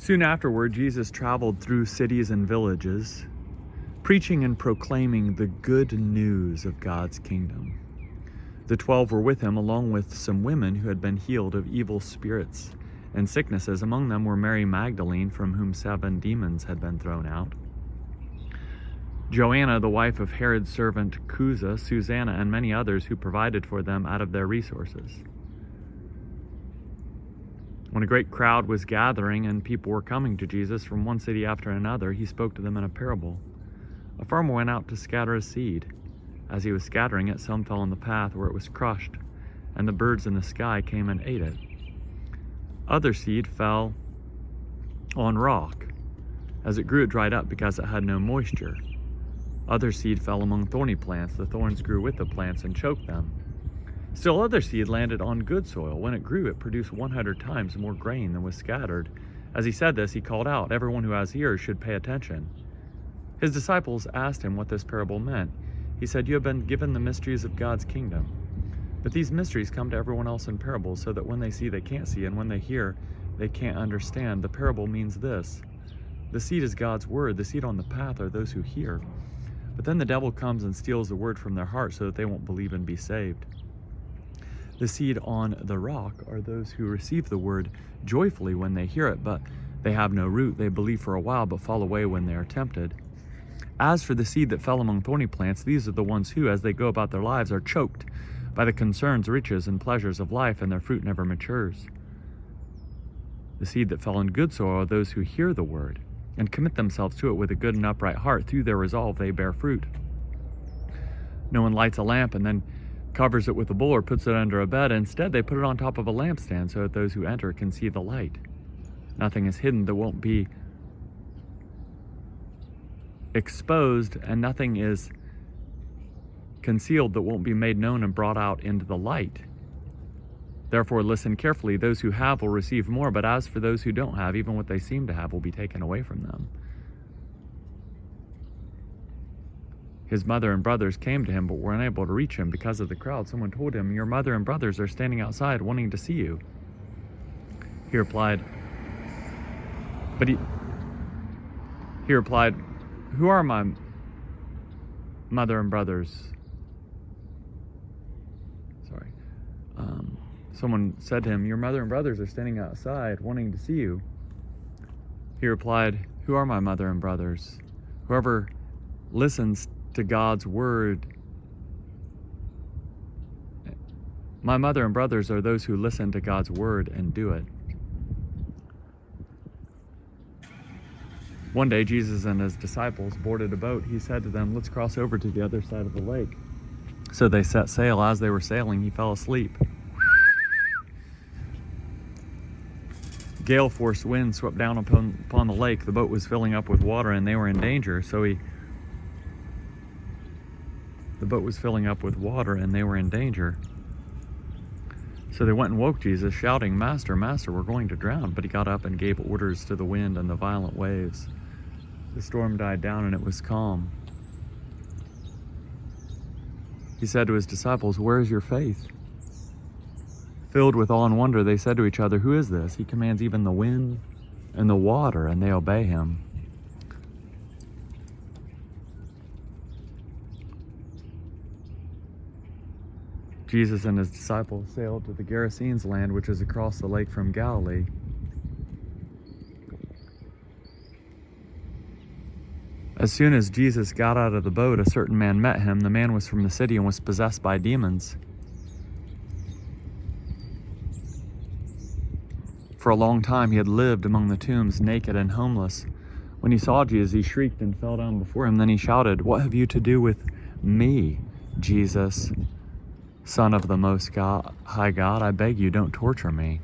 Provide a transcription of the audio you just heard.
Soon afterward, Jesus traveled through cities and villages, preaching and proclaiming the good news of God's kingdom. The 12 were with him, along with some women who had been healed of evil spirits and sicknesses. Among them were Mary Magdalene, from whom 7 demons had been thrown out, Joanna, the wife of Herod's servant Chuza, Susanna, and many others who provided for them out of their resources. When a great crowd was gathering and people were coming to Jesus from one city after another, he spoke to them in a parable. A farmer went out to scatter his seed. As he was scattering it, some fell on the path where it was crushed, and the birds in the sky came and ate it. Other seed fell on rock. As it grew, it dried up because it had no moisture. Other seed fell among thorny plants. The thorns grew with the plants and choked them. Still other seed landed on good soil. When it grew, it produced 100 times more grain than was scattered. As he said this, he called out, "Everyone who has ears should pay attention." His disciples asked him what this parable meant. He said, "You have been given the mysteries of God's kingdom. But these mysteries come to everyone else in parables, so that when they see, they can't see, and when they hear, they can't understand. The parable means this: the seed is God's word. The seed on the path are those who hear. But then the devil comes and steals the word from their heart so that they won't believe and be saved. The seed on the rock are those who receive the word joyfully when they hear it, but they have no root. They believe for a while, but fall away when they are tempted. As for the seed that fell among thorny plants, these are the ones who, as they go about their lives, are choked by the concerns, riches, and pleasures of life, and their fruit never matures. The seed that fell in good soil are those who hear the word and commit themselves to it with a good and upright heart. Through their resolve, they bear fruit. No one lights a lamp and then covers it with a bowl or puts it under a bed. Instead, they put it on top of a lampstand so that those who enter can see the light. Nothing is hidden that won't be exposed, and nothing is concealed that won't be made known and brought out into the light. Therefore, listen carefully. Those who have will receive more, but as for those who don't have, even what they seem to have will be taken away from them." His mother and brothers came to him, but were unable to reach him because of the crowd. Someone told him, "Your mother and brothers are standing outside wanting to see you." He replied, "Who are my mother and brothers?" Someone said to him, "Your mother and brothers are standing outside wanting to see you." He replied, "Who are my mother and brothers? Whoever listens to God's word. My mother and brothers are those who listen to God's word and do it." One day, Jesus and his disciples boarded a boat. He said to them, "Let's cross over to the other side of the lake." So they set sail. As they were sailing, he fell asleep. Gale force wind swept down upon the lake. The boat was filling up with water and they were in danger. The boat was filling up with water and they were in danger. So they went and woke Jesus, shouting, "Master, Master, we're going to drown." But he got up and gave orders to the wind and the violent waves. The storm died down and it was calm. He said to his disciples, "Where is your faith?" Filled with awe and wonder, they said to each other, "Who is this? He commands even the wind and the water, and they obey him." Jesus and his disciples sailed to the Gerasenes' land, which is across the lake from Galilee. As soon as Jesus got out of the boat, a certain man met him. The man was from the city and was possessed by demons. For a long time he had lived among the tombs, naked and homeless. When he saw Jesus, he shrieked and fell down before him. Then he shouted, "What have you to do with me, Jesus, Son of the Most High God? I beg you, don't torture me."